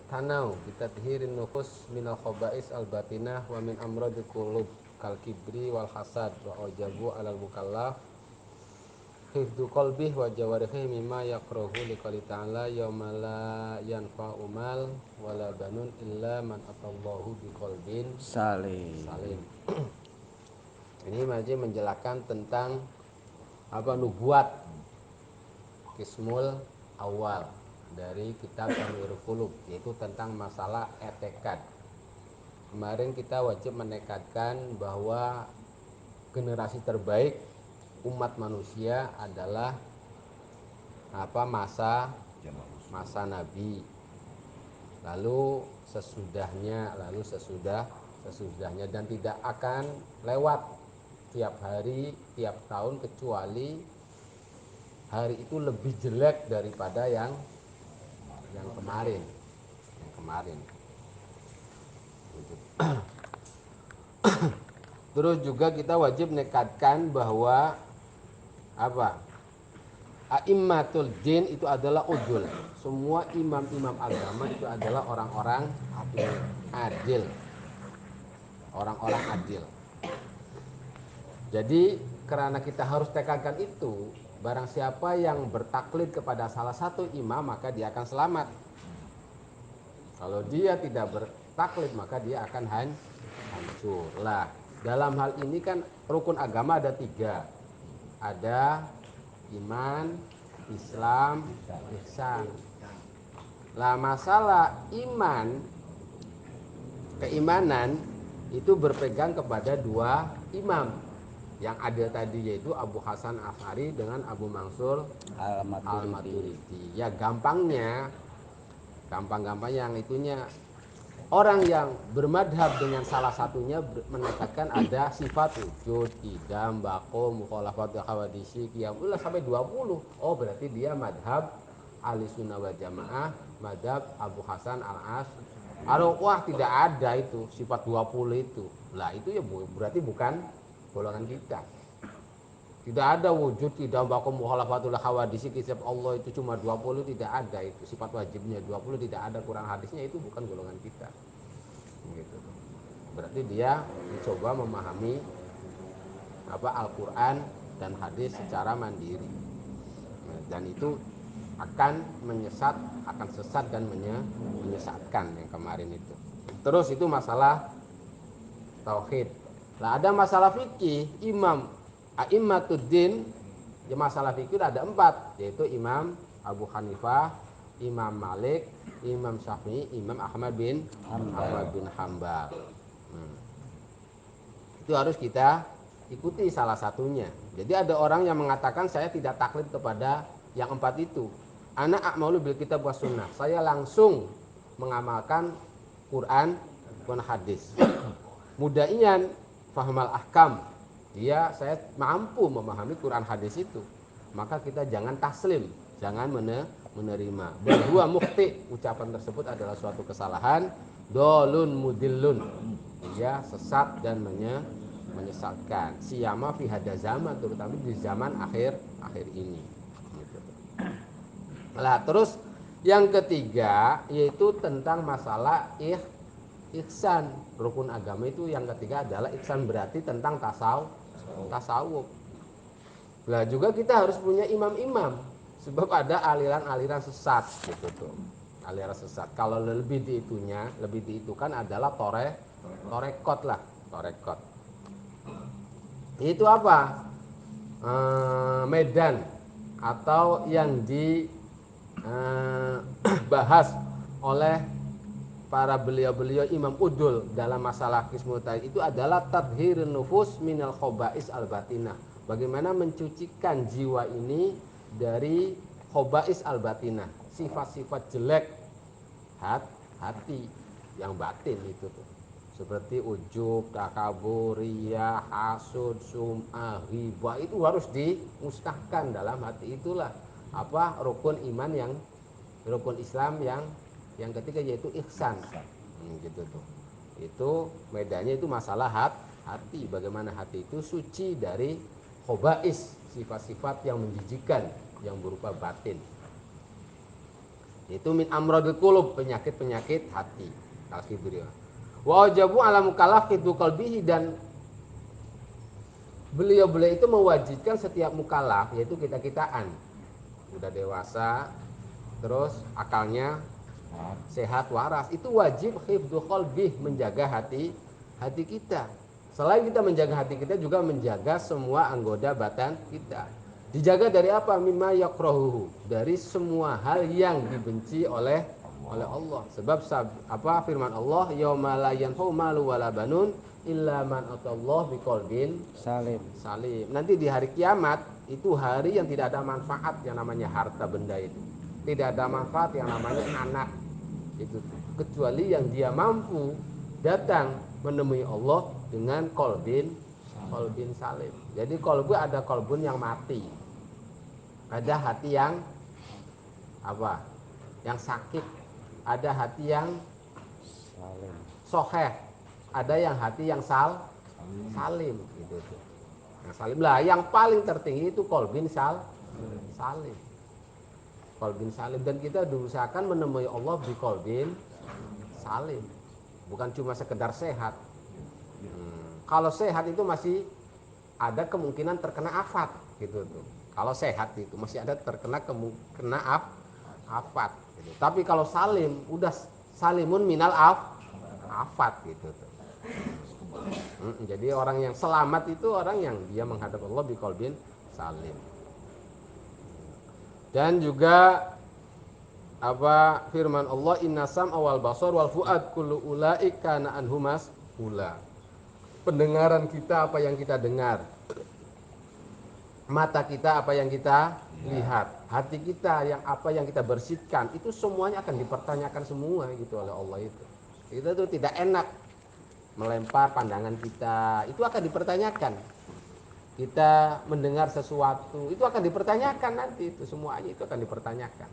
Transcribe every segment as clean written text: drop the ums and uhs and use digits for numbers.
i'tanau bitadhirin nufus minal khaba'is al-batinah wa min amradil qulub kal kibri wal hasad wa ajabu alal mukallaf hifdzu qalbih wa jawarihi mimma yakrahu liqali ta'ala yauma la yanfa'u mal wala banun illa man atallahu biqalbin salim. Ini masih menjelaskan tentang nubuat kismul awal dari kitab Tanwirul Qulub, yaitu tentang masalah etekad. Kemarin kita wajib menekadkan bahwa generasi terbaik umat manusia adalah masa Nabi, lalu sesudahnya dan tidak akan lewat tiap hari tiap tahun kecuali hari itu lebih jelek daripada yang kemarin. Terus juga kita wajib nekatkan bahwa a'immatul din itu adalah udul. Semua imam-imam agama itu adalah orang-orang adil. Orang-orang adil. Jadi karena kita harus tekankan itu, barang siapa yang bertaklid kepada salah satu imam maka dia akan selamat. Kalau dia tidak bertaklid maka dia akan hancur. Lah, dalam hal ini kan rukun agama ada 3. Ada iman, Islam, ihsan. Lah, masalah keimanan itu berpegang kepada 2 imam yang ada tadi, yaitu Abu Hasan Asy'ari dengan Abu Mansur Al-Maturidi. Ya gampangnya yang itunya, orang yang bermadhab dengan salah satunya menekatkan ada sifat wujud, idam, baqo, mukhalafat hawadisi, qiyam sampai 20. Oh, berarti dia madhab Ahlussunnah wal Jamaah, madhab Abu Hasan Al-Asy'ari. Wah, tidak ada itu sifat 20 itu. Lah, itu ya berarti bukan golongan kita. Tidak ada wujud, tidak baku mukhalafatul hawadisi, kisah Allah itu cuma 20, tidak ada itu. Sifat wajibnya 20 tidak ada, kurang hadisnya, itu bukan golongan kita. Gitu. Berarti dia mencoba memahami Al-Qur'an dan hadis secara mandiri. Dan itu akan sesat dan menyesatkan yang kemarin itu. Terus itu masalah tauhid. Nah, ada masalah fikih, a'immatud-din. Ya, masalah fikih ada 4, yaitu Imam Abu Hanifah, Imam Malik, Imam Syafi'i, Imam Ahmad bin Hanbal. Itu harus kita ikuti salah satunya. Jadi ada orang yang mengatakan saya tidak taklid kepada yang 4 itu. Ana a'malu bil kitab was sunnah. Saya langsung mengamalkan Quran dan hadis. Mudaiyan fahmal ahkam. Saya mampu memahami Quran hadis itu. Maka kita jangan taslim, jangan menerima. Dan 2 mukhti, ucapan tersebut adalah suatu kesalahan. Dolun mudillun. Dia sesat dan menyesatkan. Siyama fi hada zaman, terutama di zaman akhir ini. Nah, terus yang ketiga yaitu tentang masalah ihsan. Rukun agama itu yang ketiga adalah ihsan, berarti tentang tasawuf. Nah, juga kita harus punya imam-imam, sebab ada aliran-aliran sesat gitu tuh. Aliran sesat. Kalau lebih diitukan adalah torekot. Itu apa? Medan atau yang dibahas oleh para beliau-beliau imam udul dalam masalah qismul tauhid itu adalah tadhhirun nufus minal khaba'is al-batinah. Bagaimana mencucikan jiwa ini dari khaba'is al-batinah, sifat-sifat jelek hati yang batin itu tuh. Seperti ujub, takabur, riya, hasud, sum'ah, ghibah, itu harus dimusnahkan dalam hati. Itulah rukun Islam yang ketiga, yaitu ihsan. Gitu tuh. Itu medannya itu masalah hati. Bagaimana hati itu suci dari khaba'is, sifat-sifat yang menjijikan yang berupa batin. Itu min amradil qulub, penyakit-penyakit hati. Al-kibri. Wa wajabu ala mukallaf itu qalbihi, dan beliau-beliau itu mewajibkan setiap mukallaf, yaitu kita-kitaan. Udah dewasa, terus akalnya sehat waras, itu wajib hifdzu qalbih, menjaga hati kita. Selain kita menjaga hati kita, juga menjaga semua anggota badan kita. Dijaga dari apa? Mimma yakrahuhu, dari semua hal yang dibenci oleh Allah. Sebab firman Allah, yauma la yanfa'u malu wala banun illa man atallah biqalbin salim. Nanti di hari kiamat, itu hari yang tidak ada manfaat yang namanya harta benda itu. Tidak ada manfaat yang namanya anak itu, kecuali yang dia mampu datang menemui Allah dengan qalbin salim. Jadi qalbu, ada qalbun yang mati, ada hati yang apa? Yang sakit, ada hati yang soheh, ada yang hati yang salim gitu tuh. Yang salim lah, yang paling tertinggi itu qalbin salim. Qalbin salim, dan kita berusahakan menemui Allah di qalbin salim. Bukan cuma sekedar sehat. Kalau sehat itu masih ada kemungkinan terkena afat gitu tuh. Kalau sehat itu masih ada terkena afat gitu. Tapi kalau salim, udah salimun minal afat gitu tuh. Jadi orang yang selamat itu orang yang dia menghadap Allah bi qalbin salim. Dan juga apa firman Allah, innasam awal basar wal fuad kullu ulaika kana anhumas ula. Pendengaran kita, apa yang kita dengar, mata kita, apa yang kita lihat, hati kita, yang apa yang kita bersihkan, itu semuanya akan dipertanyakan semua gitu oleh Allah itu. Itu tuh tidak enak melempar pandangan kita, itu akan dipertanyakan. Kita mendengar sesuatu, itu akan dipertanyakan nanti, itu semuanya itu akan dipertanyakan.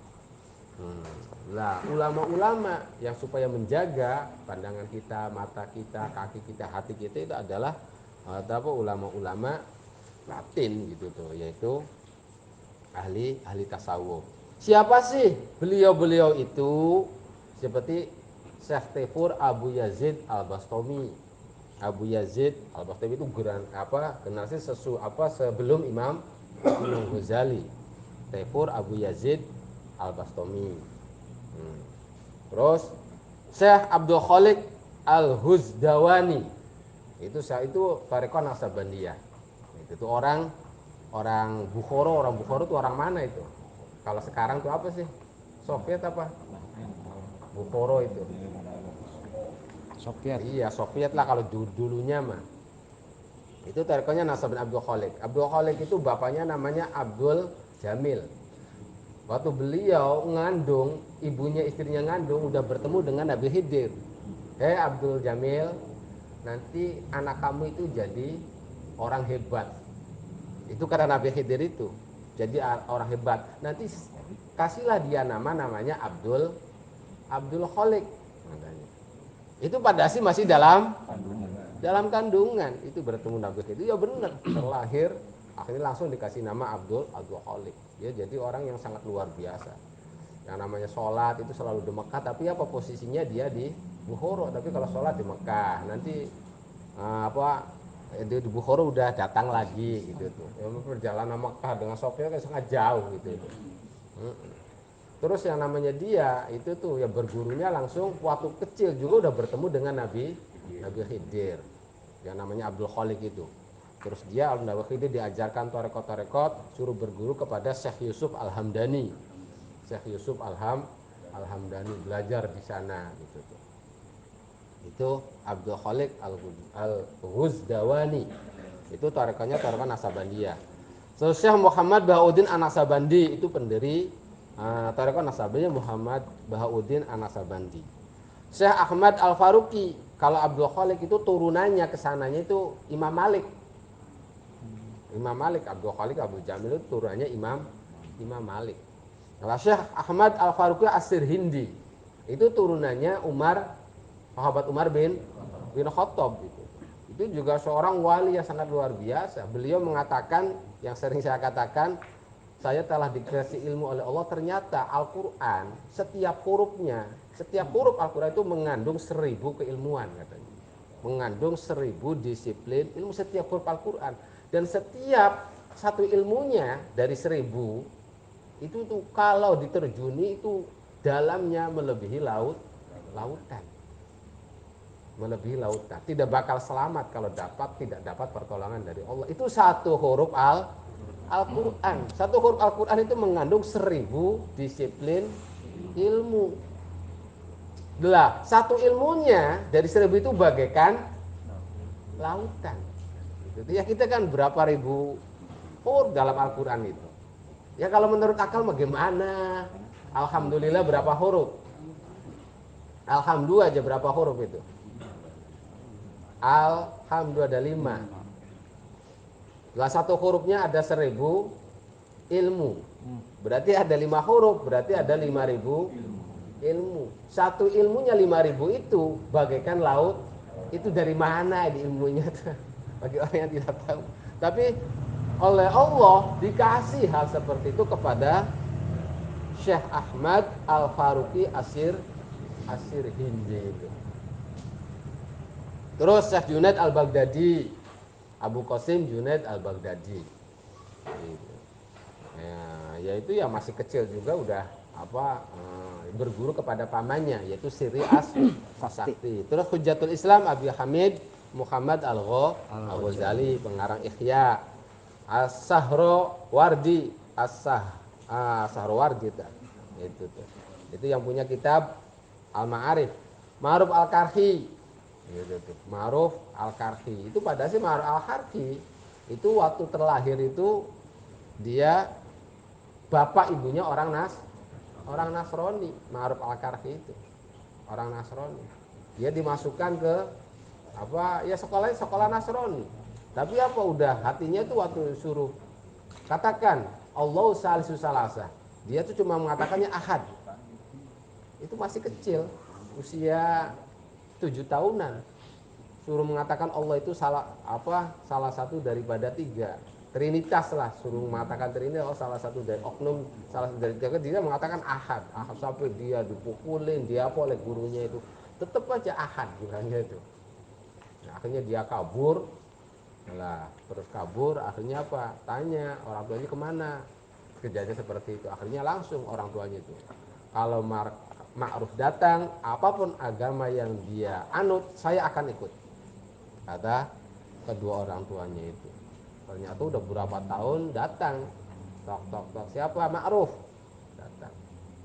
Lah ulama-ulama yang supaya menjaga pandangan kita, mata kita, kaki kita, hati kita, itu adalah ulama-ulama batin gitu tuh, yaitu ahli tasawuf. Siapa sih beliau-beliau itu? Seperti Syekh Tefur Abu Yazid Al-Bastami. Abu Yazid Al-Bastami itu generasi sebelum Imam Ghazali. Tefur Abu Yazid Al-Bastami. Terus Syekh Abdul Khaliq Al-Huzdawani. Itu Tariqah Naksabandiyah. Itu orang Bukhara. Orang Bukhara itu orang mana itu? Kalau sekarang tuh apa sih? Soviet apa? Bukhara itu. Soviet. Iya, Soviet lah kalau dulunya mah. Itu Tariqahnya Naksabandiyah Abdul Khaliq. Abdul Khaliq itu bapaknya namanya Abdul Jamil. Waktu beliau ngandung, ibunya istrinya ngandung, udah bertemu dengan Nabi Khidir. Abdul Jamil, nanti anak kamu itu jadi orang hebat. Itu karena Nabi Khidir itu jadi orang hebat. Nanti kasihlah dia namanya Abdul Khaliq. Itu pada sih masih dalam kandungan. Itu bertemu Nabi Khidir, ya benar, terlahir akhirnya langsung dikasih nama Abdul Khaliq. Dia jadi orang yang sangat luar biasa. Yang namanya sholat itu selalu di Mekah, tapi apa posisinya dia di Bukhara. Tapi kalau sholat di Mekah, nanti di Bukhara udah datang lagi gitu tuh. Perjalanan Mekah dengan Sofia kan sangat jauh gitu. Terus yang namanya dia itu tuh ya bergurunya langsung waktu kecil juga udah bertemu dengan Nabi Khidir. Yang namanya Abdul Khaliq itu. Terus dia Nabi Khidir diajarkan tarekot, suruh berguru kepada Syekh Yusuf Al-Hamdani. Syekh Yusuf Al-Hamdani belajar di sana gitu tuh. Itu Abdul Khaliq Al-Ghuzdawani. Itu tarekatnya tarekat Naksabandiyah. So, Syekh Muhammad Bahauddin An-Naksabandi itu pendiri tarekat Naksabandiyah, Muhammad Bahauddin An-Naksabandi. Syekh Ahmad Al-Faruqi. Kalau Abdul Khaliq itu turunannya ke sananya itu Imam Malik. Abdul Khaliq Abdul Jamil itu turunannya Imam Malik. Kalau Syekh Ahmad Al-Faruqi As-Sirhindi itu turunannya sahabat Umar bin Khattab gitu. Itu juga seorang wali yang sangat luar biasa. Beliau mengatakan, yang sering saya katakan, saya telah dikasih ilmu oleh Allah, ternyata Al-Quran setiap hurufnya, setiap huruf Al-Quran itu mengandung 1000 keilmuan katanya, mengandung 1000 disiplin ilmu setiap huruf Al-Quran. Dan setiap satu ilmunya dari 1000 itu tuh kalau diterjuni itu dalamnya melebihi lautan, melebihi lautan. Tidak bakal selamat kalau tidak dapat pertolongan dari Allah. Itu satu huruf Al-Quran. Satu huruf Al-Quran itu mengandung 1000 disiplin ilmu. Lah, satu ilmunya dari 1000 itu bagaikan lautan. Gitu. Ya kita kan berapa ribu huruf dalam Al-Quran itu. Ya kalau menurut akal bagaimana? Alhamdulillah berapa huruf? Alhamdulillah aja berapa huruf itu? Alhamdulillah ada 5. Lah satu hurufnya ada 1000 ilmu. Berarti ada 5 huruf, berarti ada 5000 ilmu. Satu ilmunya 5000 itu bagaikan laut. Itu dari mana di ilmunya? Bagi orang yang tidak tahu. Tapi oleh Allah dikasih hal seperti itu kepada Syekh Ahmad Al-Faruqi Asir Hindi. Terus Syekh Junaid Al-Baghdadi, Abu Qasim Junaid Al-Baghdadi. Ya itu ya masih kecil juga udah berguru kepada pamannya yaitu Siri As-Sakti. Terus Hujjatul Islam Abi Hamid Muhammad Al-Ghazali, pengarang Ihya. As-Sahrawardi, As-Sahrawardi itu tuh. Itu yang punya kitab Al-Ma'arif. Ma'ruf Al-Karhi. Gitu tuh. Ma'ruf Al-Karhi. Itu pada sih Ma'ruf Al-Karhi itu waktu terlahir itu dia bapak ibunya orang Nasrani. Ma'ruf Al-Karhi itu orang Nasrani. Dia dimasukkan ke sekolah Nasrani. Tapi udah hatinya itu waktu suruh katakan Allah salisu salasa, dia tuh cuma mengatakannya ahad. Itu masih kecil, usia 7 tahunan. Suruh mengatakan Allah itu salah satu daripada 3. Trinitas lah, suruh mengatakan Trinitas, salah satu dari oknum, salah satu dari 3. Dia mengatakan ahad sampai dia dipukulin, dia oleh gurunya itu. Tetap aja ahad bilangnya itu. Nah, akhirnya dia kabur. Nah, terus kabur, akhirnya tanya orang tuanya kemana. Kejadian seperti itu. Akhirnya langsung orang tuanya itu, kalau ma'ruf datang, apapun agama yang dia anut, saya akan ikut, kata kedua orang tuanya itu. Ternyata udah berapa tahun datang, tok siapa? Ma'ruf datang,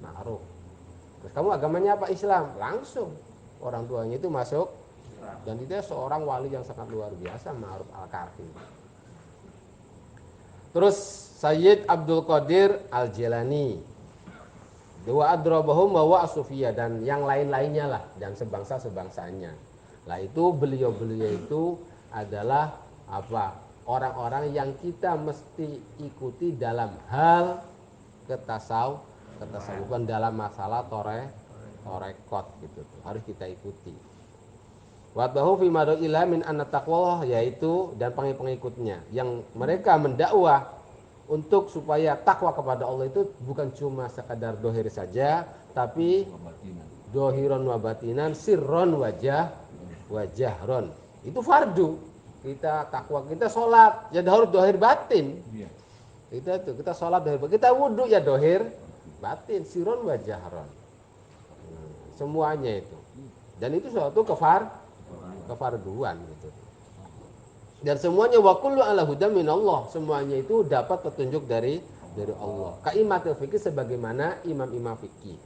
Ma'ruf. Terus kamu agamanya apa? Islam. Langsung orang tuanya itu masuk. Dan dia seorang wali yang sangat luar biasa, Ma'ruf Al-Karhi. Terus Sayyid Abdul Qadir Al-Jilani, dua adrabahum wa asufiyah, dan yang lain-lainnya lah, dan sebangsa-sebangsanya. Lah itu beliau itu adalah orang-orang yang kita mesti ikuti dalam hal ketasawufan, dalam masalah torekot gitu tuh. Harus kita ikuti. Watahu fi madu'ila min anna taqwa, yaitu dan pengikutnya yang mereka mendakwah untuk supaya takwa kepada Allah itu bukan cuma sekadar dohir saja, tapi dohiron wa batinan, sirron wajahron. Itu fardu. Kita takwa, kita sholat ya harus dohir batin. Kita sholat dohir batin, kita wudhu ya dohir batin, sirron wajahron. Semuanya itu. Dan itu suatu kefarduan gitu. Dan semuanya wa kullu ala hudan minallah, semuanya itu dapat petunjuk dari Allah. Kaimatul fikih, sebagaimana imam-imam fikih.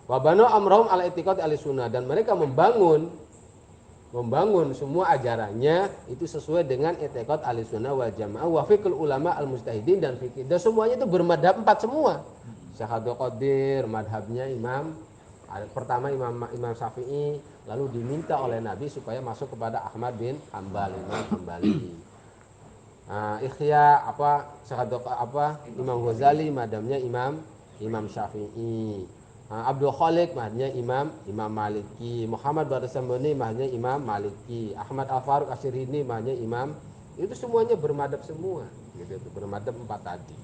Wa banu amrahum ala itiqad al-sunnah, dan mereka membangun semua ajarannya itu sesuai dengan itiqad al-sunnah wal jamaah wa fiqhul ulama al-mujtahidin, dan fikih. Dan semuanya itu bermadhab 4 semua. Syekh Abdul Qadir madhabnya pertama Imam Syafi'i, lalu diminta oleh Nabi supaya masuk kepada Ahmad bin Hanbal, Imam Hanbali. Ihya Imam Ghazali madhabnya Imam Syafi'i. Abdul Khaliq madhabnya Imam Maliki. Muhammad Barisamboni madhabnya Imam Maliki. Ahmad Al-Faruq Asy-Syirini madhabnya Imam. Itu semuanya bermadhab semua gitu, bermadhab 4 tadi.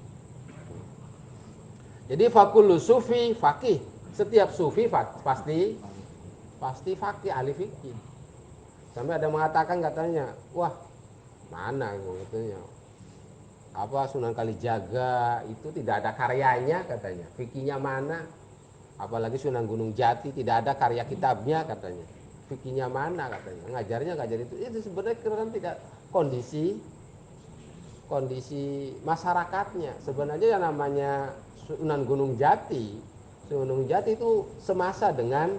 Jadi fakullu sufi faqih. Setiap sufi pasti faqih, ahli fikih. Sampai ada mengatakan katanya, wah mana katanya, apa Sunan Kalijaga itu tidak ada karyanya katanya, fikihnya mana? Apalagi Sunan Gunung Jati tidak ada karya kitabnya katanya, fikihnya mana katanya, ngajarnya ngajar itu sebenarnya kan tidak kondisi masyarakatnya. Sebenarnya yang namanya Sunan Gunung Jati itu semasa dengan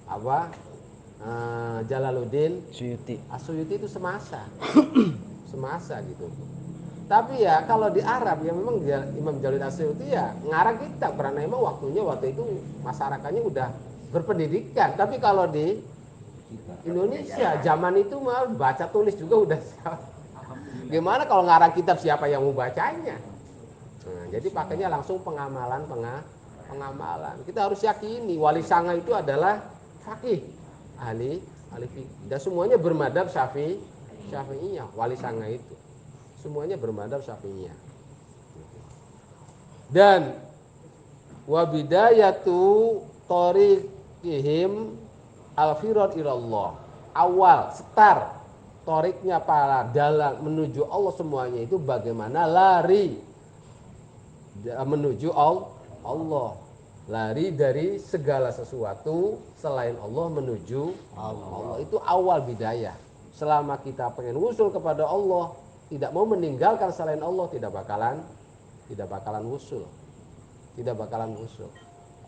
apa Jalaluddin Asyuyuti itu semasa gitu. Tapi ya kalau di Arab ya memang Imam Jalaluddin Asyuyuti ya ngarang kitab karena memang waktu itu masyarakatnya udah berpendidikan. Tapi kalau di Indonesia zaman itu mah baca tulis juga udah gimana kalau ngarang kitab siapa yang mau bacanya? Nah, jadi pakainya langsung pengamalan. Kita harus yakini Wali Sanga itu adalah faqih, ahli fikih. Dan semuanya bermadhab Syafi'iyah. Wali Sanga itu semuanya bermadhab Syafi'iyah. Dan wa bidayatu thariqihim al-firad ilallah. Awal start toriknya para dalang menuju Allah semuanya itu bagaimana lari menuju Allah, lari dari segala sesuatu selain Allah menuju Allah. Itu awal bidayah. Selama kita pengen usul kepada Allah, tidak mau meninggalkan selain Allah, tidak bakalan usul.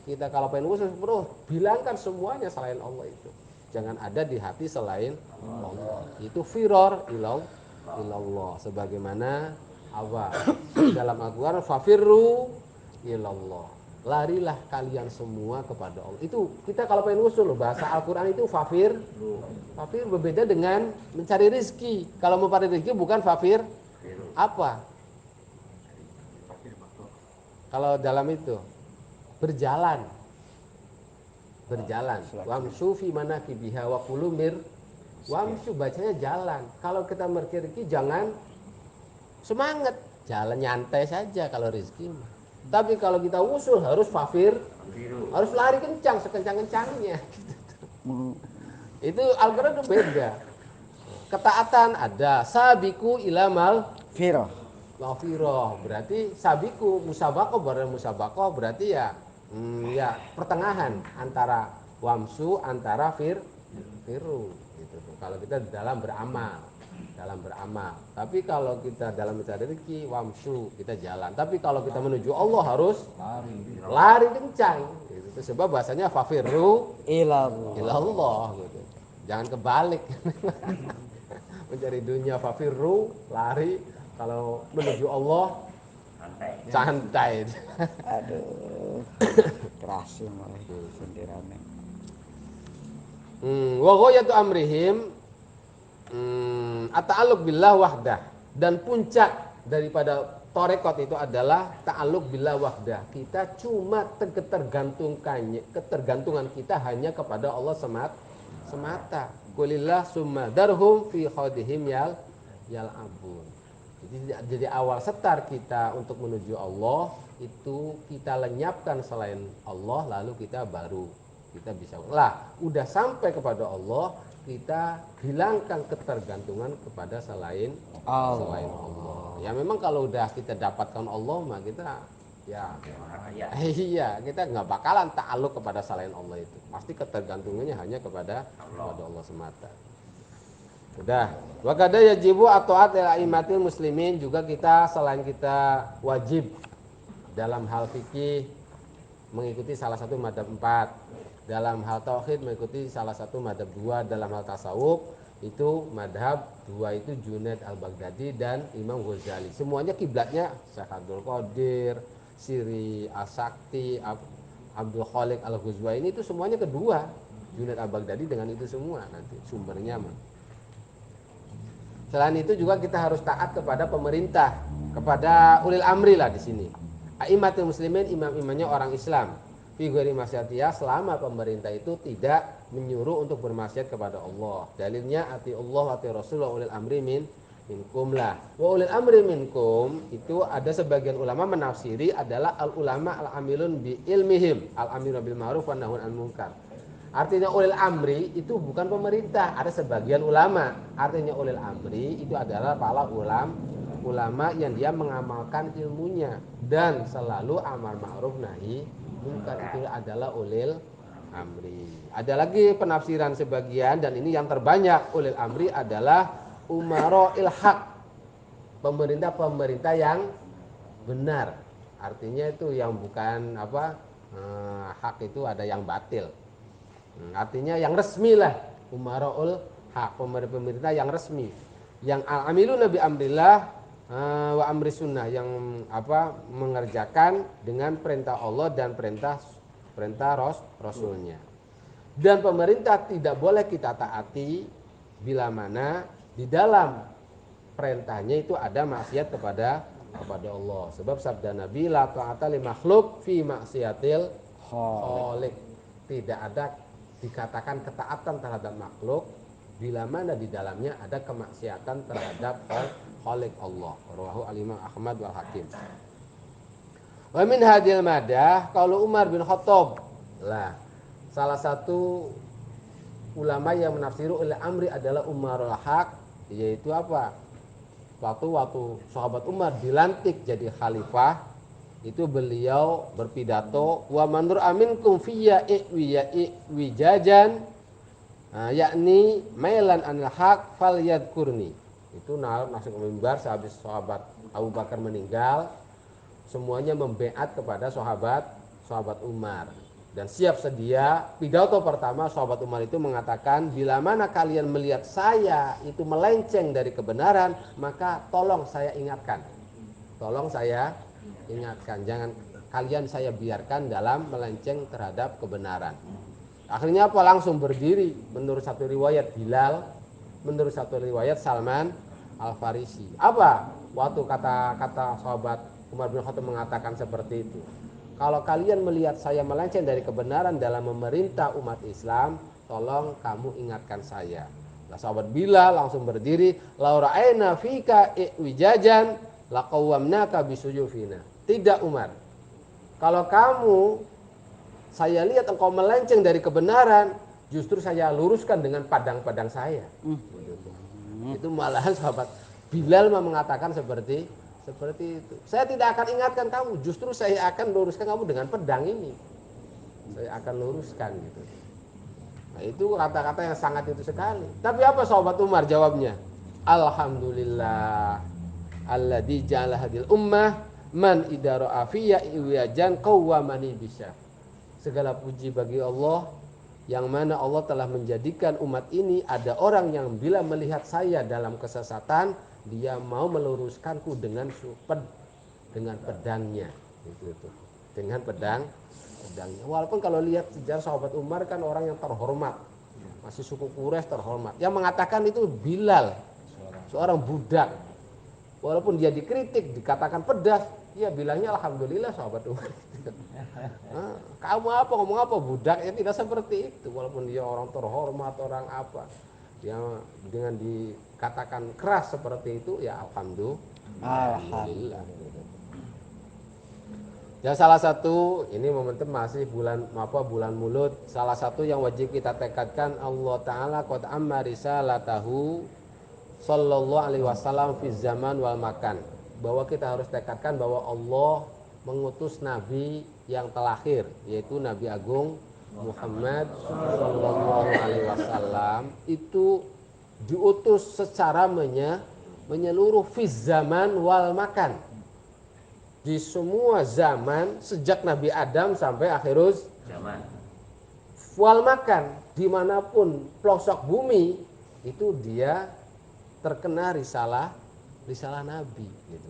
Kita kalau pengen usul, bro, bilangkan semuanya selain Allah itu. Jangan ada di hati selain Allah. Itu firor ilallah. Sebagaimana apa dalam Al-Quran, fafirru ilallah. Larilah kalian semua kepada Allah. Itu kita kalau pengen usul bahasa Al-Quran itu fafir berbeda dengan mencari rezeki. Kalau mau mencari rezeki bukan fafir apa? Kalau dalam itu berjalan. Wamsu fi manakibiha wa kulumir. Wamsu bacanya jalan. Kalau kita merkiriki jangan semangat, jalan nyantai saja kalau rezeki. Tapi kalau kita usul harus fafir, harus lari kencang sekencang-kencangnya. Itu Al-Quran itu beda. Ketaatan ada sabiku ilamal firah. Berarti sabiku musabakoh berarti ya pertengahan antara wamsu antara firu gitu. Kalau kita dalam beramal. Tapi kalau kita dalam mencari rezeki wamsu kita jalan. Tapi kalau kita menuju Allah harus lari kencang gitu. Sebab bahasanya fafiru ilallah gitu. Jangan kebalik. Mencari dunia fafiru lari, kalau menuju Allah santai. Aduh, keras malah sendirane. Wa ghayatu amrihim at-ta'alluq billah wahdah. Dan puncak daripada tarekat itu adalah ta'alluq billah wahdah. Kita cuma ketergantungan kita hanya kepada Allah semata. Qulillah summa darhum fi khadihim yal'abun. Jadi awal setar kita untuk menuju Allah itu kita lenyapkan selain Allah, lalu kita bisa udah sampai kepada Allah, kita hilangkan ketergantungan kepada selain Allah. Ya memang kalau udah kita dapatkan Allah mah kita kita nggak bakalan ta'aluk kepada selain Allah itu. Pasti ketergantungannya hanya kepada Allah semata. Sudah. Wa kada yajibu at-ta'at ila aimatil muslimin, juga kita selain kita wajib dalam hal fikih mengikuti salah satu madzhab 4, dalam hal tauhid mengikuti salah satu madzhab 2, dalam hal tasawuf itu madzhab 2 itu Junaid al-Baghdadi dan Imam Ghazali. Semuanya kiblatnya Syekh Abdul Qadir, Siri As-Sakti, Abdul Khaliq Al-Ghazwini, itu semuanya kedua Junaid al-Baghdadi dengan itu semua nanti sumbernya mah. Selain itu juga kita harus taat kepada pemerintah, kepada ulil amri lah di sini. Aimatul muslimin, imam-imamnya orang Islam. Fi ghairi maksiatiyah, selama pemerintah itu tidak menyuruh untuk bermaksiat kepada Allah. Dalilnya ati Allah wa ati Rasul wa ulil amri minkum lah. Wa ulil amri minkum itu ada sebagian ulama menafsiri adalah al ulama al amilun bi ilmihim, al amilun bil ma'ruf wa nahun an munkar. Artinya ulil amri itu bukan pemerintah, ada sebagian ulama. Artinya ulil amri itu adalah para ulama yang dia mengamalkan ilmunya dan selalu amar ma'ruf nahi munkar, itu adalah ulil amri. Ada lagi penafsiran sebagian dan ini yang terbanyak, ulil amri adalah umara'il haq, pemerintah-pemerintah yang benar. Artinya itu yang bukan hak itu ada yang batil. Artinya yang resmi lah, umara'ul haq, pemerintah yang resmi, yang al-amiluna bi amrillah wa amri sunnah, yang mengerjakan dengan perintah Allah dan perintah Rasulnya. Dan pemerintah tidak boleh kita taati bila mana di dalam perintahnya itu ada maksiat kepada Allah. Sebab sabda Nabi, la ta'ata li makhluk fi maksiatil khaliq. Tidak ada dikatakan ketaatan terhadap makhluk bila mana di dalamnya ada kemaksiatan terhadap khaliq Allah. Rawahu al-Imam Ahmad wal Hakim. Wa min hadil madah qaulu Umar bin Khattab. Lah, salah satu ulama yang menafsiru oleh amri adalah Umarul Haq, yaitu apa? Waktu sahabat Umar dilantik jadi khalifah, itu beliau berpidato, wa mandur aminkum fiyya wijajan, yakni mailan anil haq falyadkurni. Itu masuk ke mimbar sehabis sahabat Abu Bakar meninggal, semuanya membeat kepada sahabat Umar dan siap sedia. Pidato pertama sahabat Umar itu mengatakan, bila mana kalian melihat saya itu melenceng dari kebenaran, maka tolong saya ingatkan, jangan kalian saya biarkan dalam melenceng terhadap kebenaran. Akhirnya apa? Langsung berdiri. Menurut satu riwayat Bilal, menurut satu riwayat Salman Al-Farisi. Apa? Waktu kata sahabat Umar bin Khattab mengatakan seperti itu, kalau kalian melihat saya melenceng dari kebenaran dalam memerintah umat Islam, tolong kamu ingatkan saya. Nah, sahabat Bilal langsung berdiri, la ra'ayna fika wijajan laqawwamnaka bisuyufina. Tidak Umar, kalau saya lihat engkau melenceng dari kebenaran, justru saya luruskan dengan padang-padang saya. Itu malahan sahabat Bilal mengatakan seperti itu. Saya tidak akan ingatkan kamu, justru saya akan luruskan kamu dengan pedang ini. Saya akan luruskan gitu. Nah, itu kata-kata yang sangat itu sekali. Tapi apa sahabat Umar jawabnya? Alhamdulillah alladzi ja'ala hadil ummah man idara afiyya iwajan qawwamani bisa. Segala puji bagi Allah yang mana Allah telah menjadikan umat ini ada orang yang bila melihat saya dalam kesesatan, dia mau meluruskanku dengan pedangnya. Itu. Dengan pedangnya. Walaupun kalau lihat sejarah sahabat Umar kan orang yang terhormat, masih suku Quraisy terhormat. Yang mengatakan itu Bilal, seorang budak. Walaupun dia dikritik, dikatakan pedas, dia bilangnya alhamdulillah sahabat Umar. Kamu apa, ngomong apa, budak? Ya tidak seperti itu. Walaupun dia orang terhormat, orang apa, ya dengan dikatakan keras seperti itu, ya alhamdulillah. Ya salah satu ini momentum masih bulan Mulud. Salah satu yang wajib kita tekadkan, Allah Taala qad amma risalatahu sallallahu alaihi wasallam fi zaman wal makan. Bahwa kita harus tekadkan bahwa Allah mengutus nabi yang terakhir, yaitu Nabi Agung Muhammad sallallahu alaihi wasallam itu diutus secara menyeluruh fi zaman wal makan. Di semua zaman sejak Nabi Adam sampai akhirus zaman. Wal makan, dimanapun pelosok bumi itu dia terkena risalah Nabi gitu.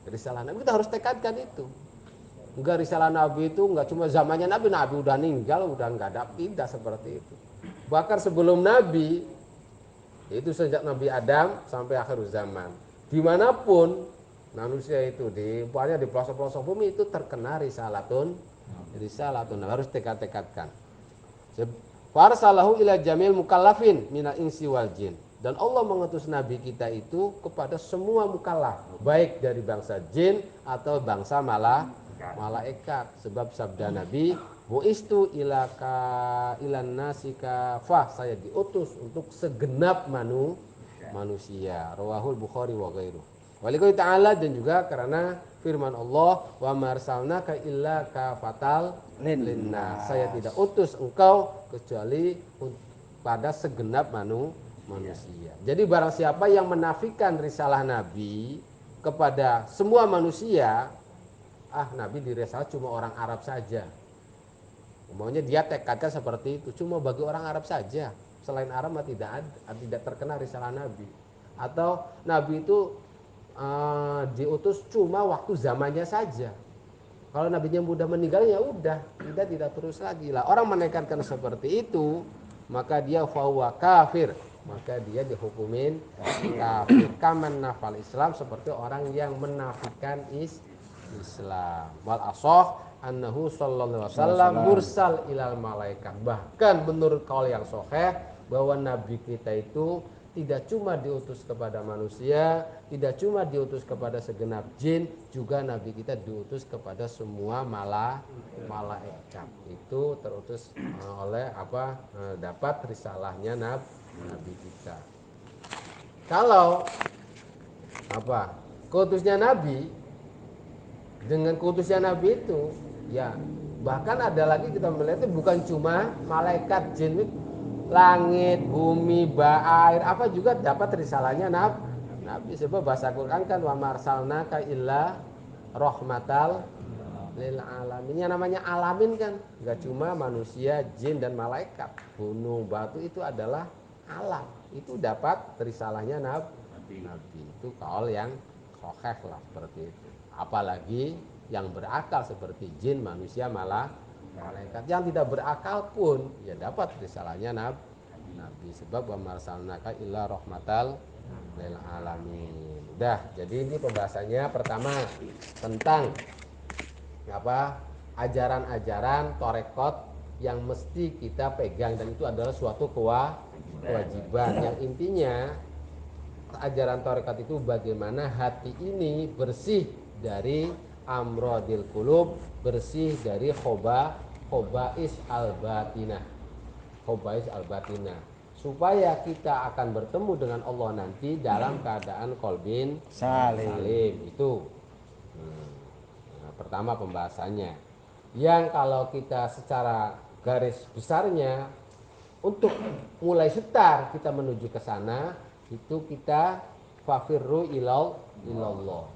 Risalah Nabi kita harus tekadkan itu. Enggak, risalah Nabi itu enggak cuma zamannya Nabi udah meninggal, udah enggak ada, tidak seperti itu. Bahkan sebelum Nabi itu sejak Nabi Adam sampai akhir zaman, dimanapun manusia itu di pelosok-pelosok bumi itu terkena risalatun harus tekad-tekadkan. Farsalahu ila jamil mukallafin minal insi wal jin. Dan Allah mengutus Nabi kita itu kepada semua mukallaf, baik dari bangsa jin atau bangsa malaikat. Sebab sabda Nabi, buistu ilaka ilan nasika fah, saya diutus untuk segenap manusia. Rawahul Bukhari wa ghairuh. Walillahi ta'ala, dan juga karena firman Allah, wa marsalnaka illa kafatal linnas, saya tidak utus engkau kecuali pada segenap manusia. Jadi barang siapa yang menafikan risalah Nabi kepada semua manusia, Nabi di risalah cuma orang Arab saja. Maunya dia tekadnya seperti itu, cuma bagi orang Arab saja. Selain Arab tidak terkena risalah Nabi. Atau Nabi itu diutus cuma waktu zamannya saja. Kalau nabinya mudah meninggal, ya udah, tidak terus lagi lah. Orang menekankan seperti itu, maka dia fahuwa kafir, maka dia dihukumin kafir. Kaman nafal Islam, seperti orang yang menafikan Islam. Wal asoh annahu sallallahu alaihi wasallam mursal ilal malaikat. Bahkan menurut kaul yang sahih, bahwa nabi kita itu tidak cuma diutus kepada manusia, tidak cuma diutus kepada segenap jin, juga nabi kita diutus kepada semua malaikat. Itu terutus oleh dapat risalahnya nabi kita. Kalau keutusnya nabi dengan keutusnya nabi itu, ya bahkan ada lagi kita melihat itu bukan cuma malaikat, jin, langit, bumi, air, apa juga dapat risalahnya nabi. Sebab bahasa Quran kan, wa marsalnaka illa rahmatal lil alamin. Yang namanya alamin kan enggak cuma manusia, jin dan malaikat. Gunung, batu itu adalah alam. Itu dapat risalahnya nabi. Itu kaul yang sahih lah seperti itu. Apalagi yang berakal seperti jin, manusia, malaikat. Yang tidak berakal pun ya dapat risalahnya nabi. Sebab wa marsalnaka illa rahmatal lil alamin. Udah, jadi ini pembahasannya pertama tentang ajaran-ajaran torekot yang mesti kita pegang, dan itu adalah suatu kewajiban. Yang intinya ajaran torekot itu bagaimana hati ini bersih dari amrodil qulub, bersih dari khobais al-batinah, supaya kita akan bertemu dengan Allah nanti dalam keadaan qalbin salim. Itu pertama pembahasannya. Yang kalau kita secara garis besarnya, untuk mulai setar kita menuju ke sana, itu kita fafirru ilallah.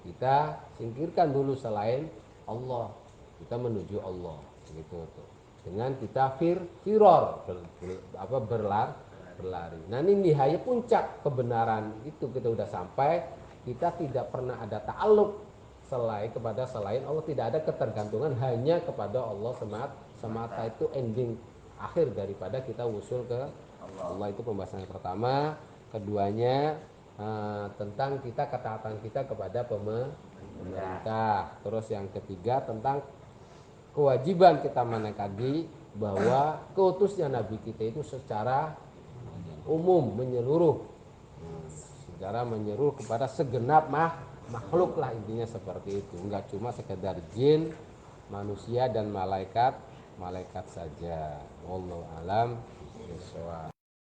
Kita singkirkan dulu selain Allah, kita menuju Allah, gitu tuh. Dengan kita berlari. Nah, ini nihaya puncak kebenaran itu, kita udah sampai. Kita tidak pernah ada ta'alluq selain Allah, tidak ada ketergantungan hanya kepada Allah semata. Itu ending akhir daripada kita usul ke Allah. Itu pembahasan yang pertama. Keduanya tentang ketaatan kita kepada pemerintah. Terus yang ketiga tentang kewajiban kita menekadi bahwa keutusnya nabi kita itu secara umum, menyeluruh kepada segenap makhluk lah, intinya seperti itu. Enggak cuma sekedar jin, manusia dan malaikat saja. Wallahu alam bishawab.